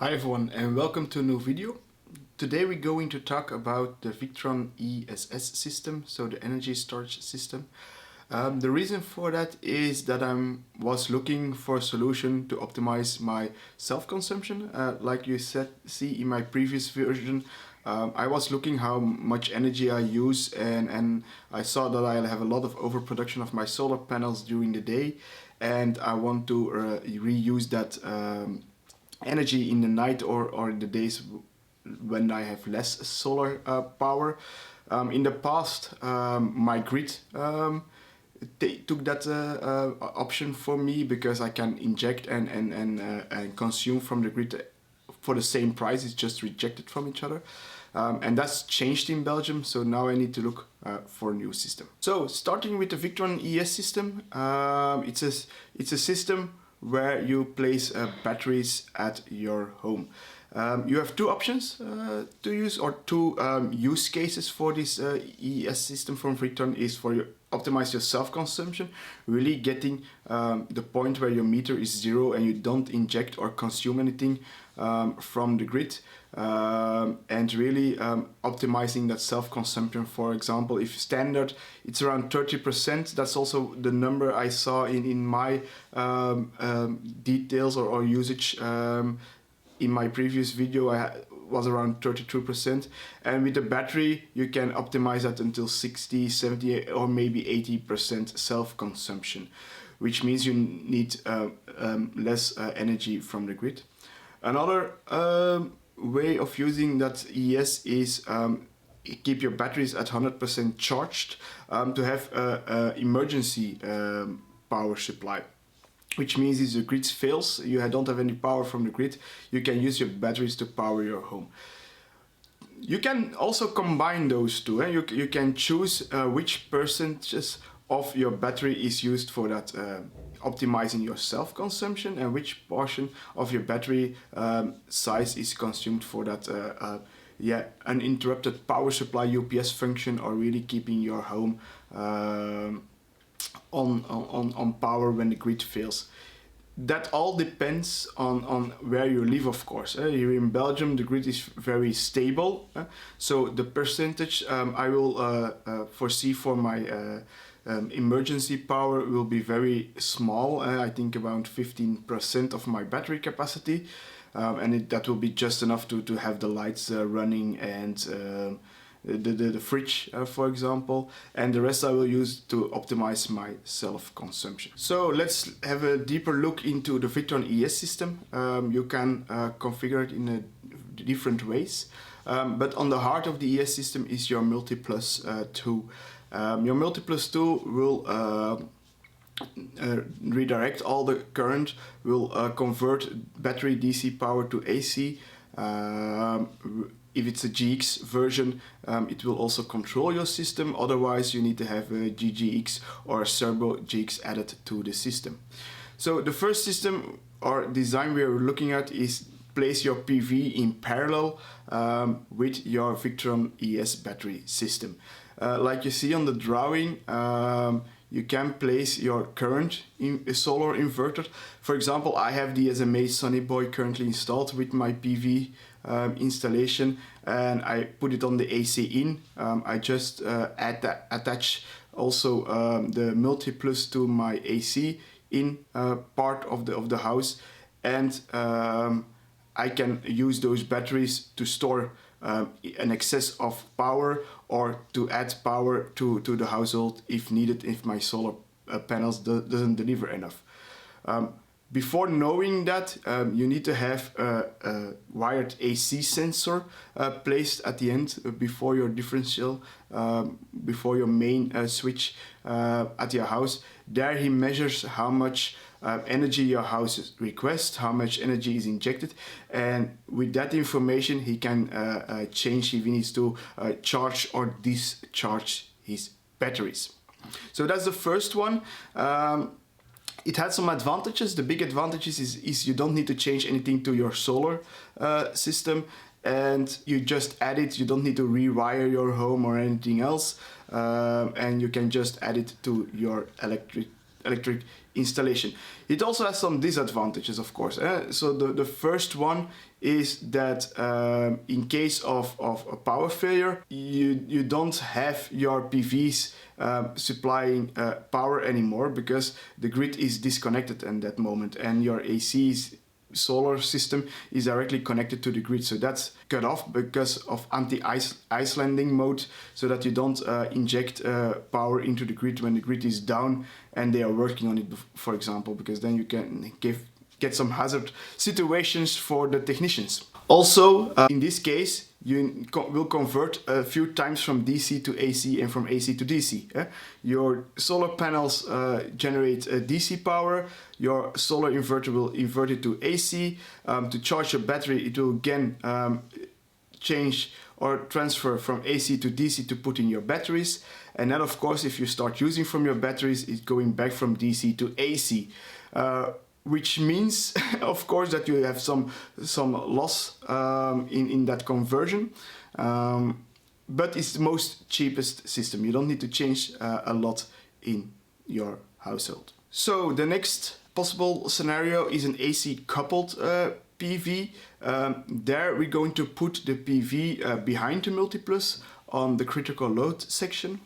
Hi everyone and welcome to a new video. Today we're going to talk about the Victron ESS system, so the energy storage system. The reason for that is that I was looking for a solution to optimize my self-consumption. Like you see in my previous version, I was looking how much energy I use and I saw that I have a lot of overproduction of my solar panels during the day, and I want to reuse that energy in the night or in the days when I have less solar power. In the past, my grid they took that option for me because I can inject and consume from the grid for the same price. It's just rejected from each other. And that's changed in Belgium, so now I need to look for a new system. So starting with the Victron ES system, it's a system where you place batteries at your home. You have two options to use, or two use cases for this ES system from Victron. Is for you optimize your self-consumption, really getting the point where your meter is zero and you don't inject or consume anything from the grid, and really optimizing that self-consumption. For example, if standard it's around 30%, that's also the number I saw in my details or usage. In my previous video I was around 32%, and with the battery you can optimize that until 60, 70 or maybe 80% self-consumption, which means you need less energy from the grid. Another way of using that ES is keep your batteries at 100% charged, to have an emergency power supply. Which means if the grid fails, you don't have any power from the grid, you can use your batteries to power your home. You can also combine those two. You can choose which percentages of your battery is used for that optimizing your self-consumption, and which portion of your battery size is consumed for that uninterrupted power supply UPS function, or really keeping your home on power when the grid fails. That all depends on where you live, of course. Here in Belgium the grid is very stable, so the percentage I will foresee for my emergency power will be very small. I think around 15% of my battery capacity, and that will be just enough to have the lights running and the fridge, for example, and the rest I will use to optimize my self-consumption. So let's have a deeper look into the Victron ES system. You can configure it in different ways, but on the heart of the ES system is your Multiplus 2. Your Multiplus 2 will redirect all the current, will convert battery DC power to AC. If it's a GX version, it will also control your system. Otherwise, you need to have a GGX or a Turbo GX added to the system. So the first system or design we are looking at is place your PV in parallel with your Victron ES battery system. Like you see on the drawing, you can place your current in a solar inverter. For example, I have the SMA Sunny Boy currently installed with my PV installation, and I put it on the AC in. I just attach also the Multiplus to my AC in part of the house, and I can use those batteries to store an excess of power, or to add power to the household if needed, if my solar panels doesn't deliver enough. Before knowing that, you need to have a wired AC sensor placed at the end before your differential, before your main switch at your house. There he measures how much energy your house requests, how much energy is injected, and with that information he can change if he needs to charge or discharge his batteries. So that's the first one. It had some advantages. The big advantages is you don't need to change anything to your solar system, and you just add it. You don't need to rewire your home or anything else, and you can just add it to your electric electric installation. It also has some disadvantages, of course. So the first one is that in case of a power failure, you don't have your PVs supplying power anymore, because the grid is disconnected at that moment, and your solar system is directly connected to the grid. So that's cut off because of anti-islanding mode, so that you don't inject power into the grid when the grid is down and they are working on it, for example, because then you can get some hazard situations for the technicians. Also, in this case, you will convert a few times from DC to AC and from AC to DC. Your solar panels generate DC power. Your solar inverter will invert it to AC. To charge your battery, it will again change or transfer from AC to DC to put in your batteries. And then, of course, if you start using from your batteries, it's going back from DC to AC. Which means, of course, that you have some loss in that conversion, but it's the most cheapest system. You don't need to change a lot in your household. So the next possible scenario is an AC coupled PV. There we're going to put the PV behind the multiplus on the critical load section.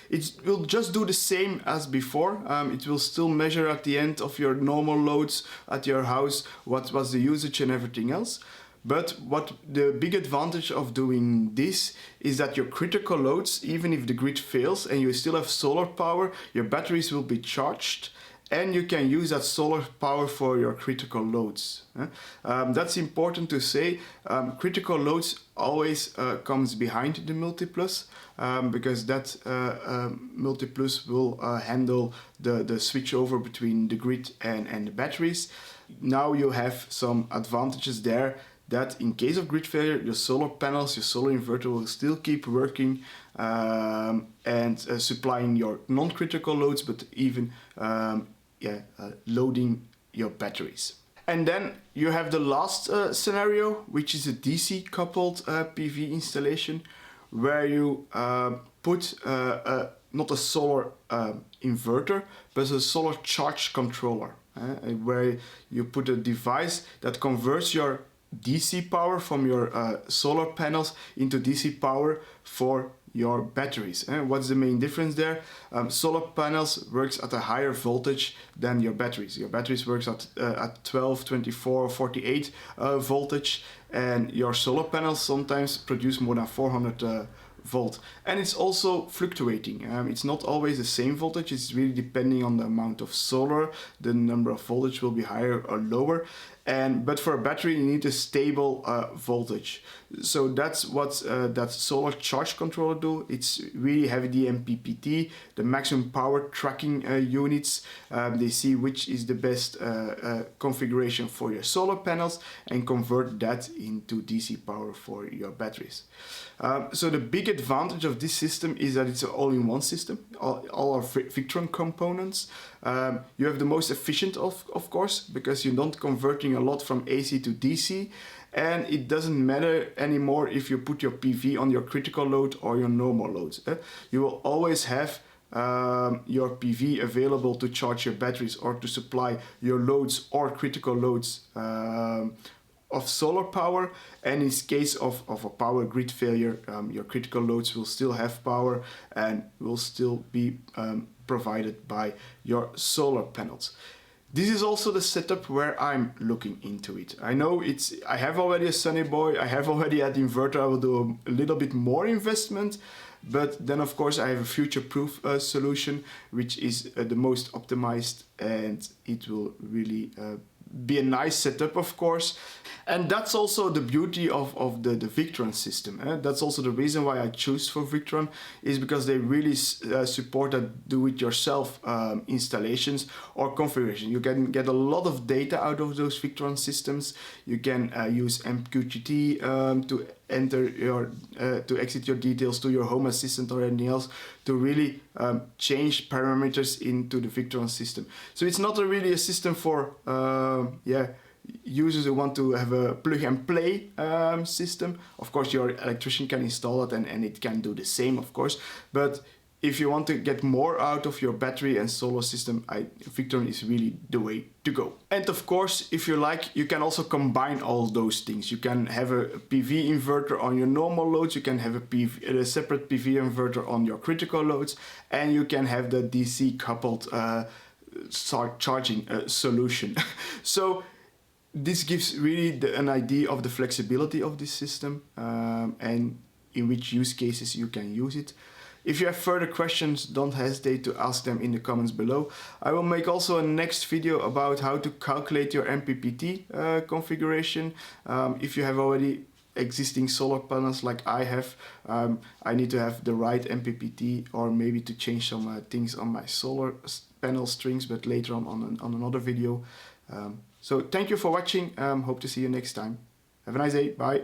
It will just do the same as before. It will still measure at the end of your normal loads at your house what was the usage and everything else. But what the big advantage of doing this is that your critical loads, even if the grid fails and you still have solar power, your batteries will be charged, and you can use that solar power for your critical loads. That's important to say. Critical loads always comes behind the multiplus, because that multiplus will handle the switch over between the grid and the batteries. Now you have some advantages there, that in case of grid failure, your solar panels, your solar inverter will still keep working and supplying your non-critical loads, but even loading your batteries. And then you have the last scenario, which is a DC coupled PV installation, where you put not a solar inverter, but a solar charge controller, where you put a device that converts your DC power from your solar panels into DC power for your batteries. What's the main difference there? Solar panels works at a higher voltage than your batteries. Your batteries works at 12, 24, or 48 voltage, and your solar panels sometimes produce more than 400 volt. And it's also fluctuating. It's not always the same voltage. It's really depending on the amount of solar. The number of voltage will be higher or lower. But for a battery, you need a stable voltage. So that's what that solar charge controller do. It's really heavy the MPPT, the maximum power tracking units. They see which is the best configuration for your solar panels and convert that into DC power for your batteries. So the big advantage of this system is that it's an all-in-one system. All our Victron components. You have the most efficient of course, because you're not converting a lot from AC to DC, and it doesn't matter anymore if you put your PV on your critical load or your normal loads. You will always have your PV available to charge your batteries or to supply your loads or critical loads of solar power, and in case of a power grid failure, your critical loads will still have power and will still be provided by your solar panels. This is also the setup where I'm looking into it. I know I have already a Sunny Boy, I have already an inverter, I will do a little bit more investment, but then of course I have a future-proof solution, which is the most optimized, and it will really be a nice setup, of course. And that's also the beauty of the Victron system. That's also the reason why I choose for Victron, is because they really support that do-it-yourself installations or configuration. You can get a lot of data out of those Victron systems. You can use MQTT to enter your to exit your details to your Home Assistant or anything else to really change parameters into the Victron system. So it's not really a system for users who want to have a plug and play system. Of course, your electrician can install it and it can do the same, of course, but if you want to get more out of your battery and solar system, Victron is really the way to go. And of course, if you like, you can also combine all those things. You can have a PV inverter on your normal loads, you can have a separate PV inverter on your critical loads, and you can have the DC coupled charging solution. So this gives really an idea of the flexibility of this system and in which use cases you can use it. If you have further questions, don't hesitate to ask them in the comments below. I will make also a next video about how to calculate your MPPT configuration. If you have already existing solar panels like I have, I need to have the right MPPT, or maybe to change some things on my solar panel strings, but later on another video. So thank you for watching. Hope to see you next time. Have a nice day. Bye.